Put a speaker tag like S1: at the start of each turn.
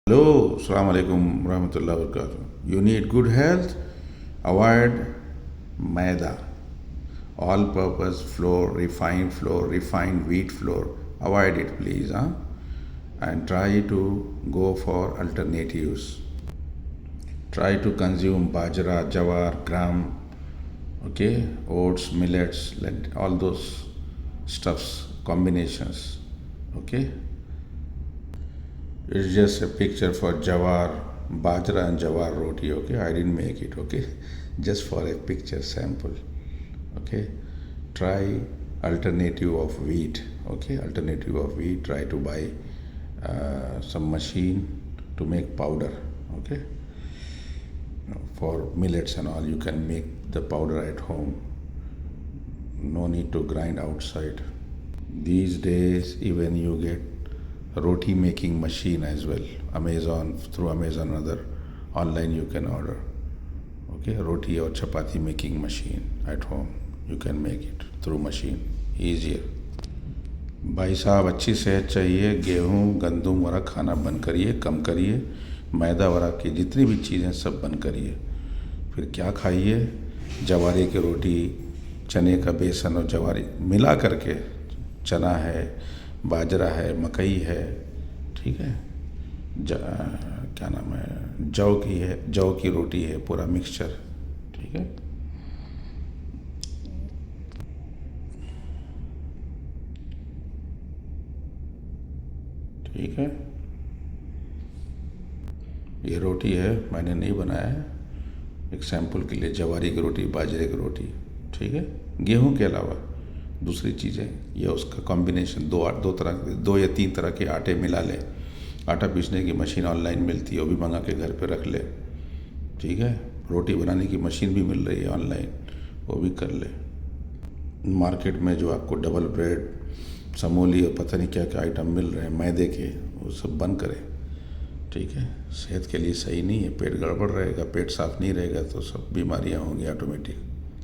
S1: Hello, Assalamu alaikum warahmatullahi wabarakatuh. You need good health? Avoid maida, all purpose flour, refined wheat flour. Avoid it, please. Huh? And try to go for alternatives. Try to consume bajra, jawar, gram, okay, oats, millets, all those stuffs, combinations, okay. It's just a picture for jawar, bajra and jawar roti, okay. I didn't make it, okay. Just for a picture sample, okay. Try alternative of wheat, okay. Alternative of wheat. Try to buy some machine to make powder, okay. For millets and all, you can make the powder at home. No need to grind outside. These days, even you get roti making machine as well. Through Amazon, other online you can order. Okay, roti or chapati making machine at home. You can make it through machine, easier. भाई साहब, अच्छी सेहत चाहिए, गेहूँ गंदुम वरा खाना बंद करिए, कम करिए, मैदा वरा की जितनी भी चीज़ें सब बंद करिए। फिर क्या खाइए? जवारे की रोटी, चने का बेसन और जवारी मिला करके, चना है, बाजरा है, मकई है, ठीक है, क्या नाम है, जौ की है, जौ की रोटी है, पूरा मिक्सचर, ठीक है। ठीक है, ये रोटी है, मैंने नहीं बनाया है, एक सैंपल के लिए। जवारी की रोटी, बाजरे की रोटी, ठीक है। गेहूं के अलावा दूसरी चीज़ें या उसका कॉम्बिनेशन, दो या तीन तरह के आटे मिला ले। आटा पीसने की मशीन ऑनलाइन मिलती है, वो भी मंगा के घर पे रख ले, ठीक है। रोटी बनाने की मशीन भी मिल रही है ऑनलाइन, वो भी कर ले। मार्केट में जो आपको डबल ब्रेड, समोली और पता नहीं क्या क्या आइटम मिल रहे हैं मैदे के, वो सब बंद करें, ठीक है। सेहत के लिए सही नहीं है, पेट गड़बड़ रहेगा, पेट साफ नहीं रहेगा तो सब बीमारियां होंगी ऑटोमेटिक।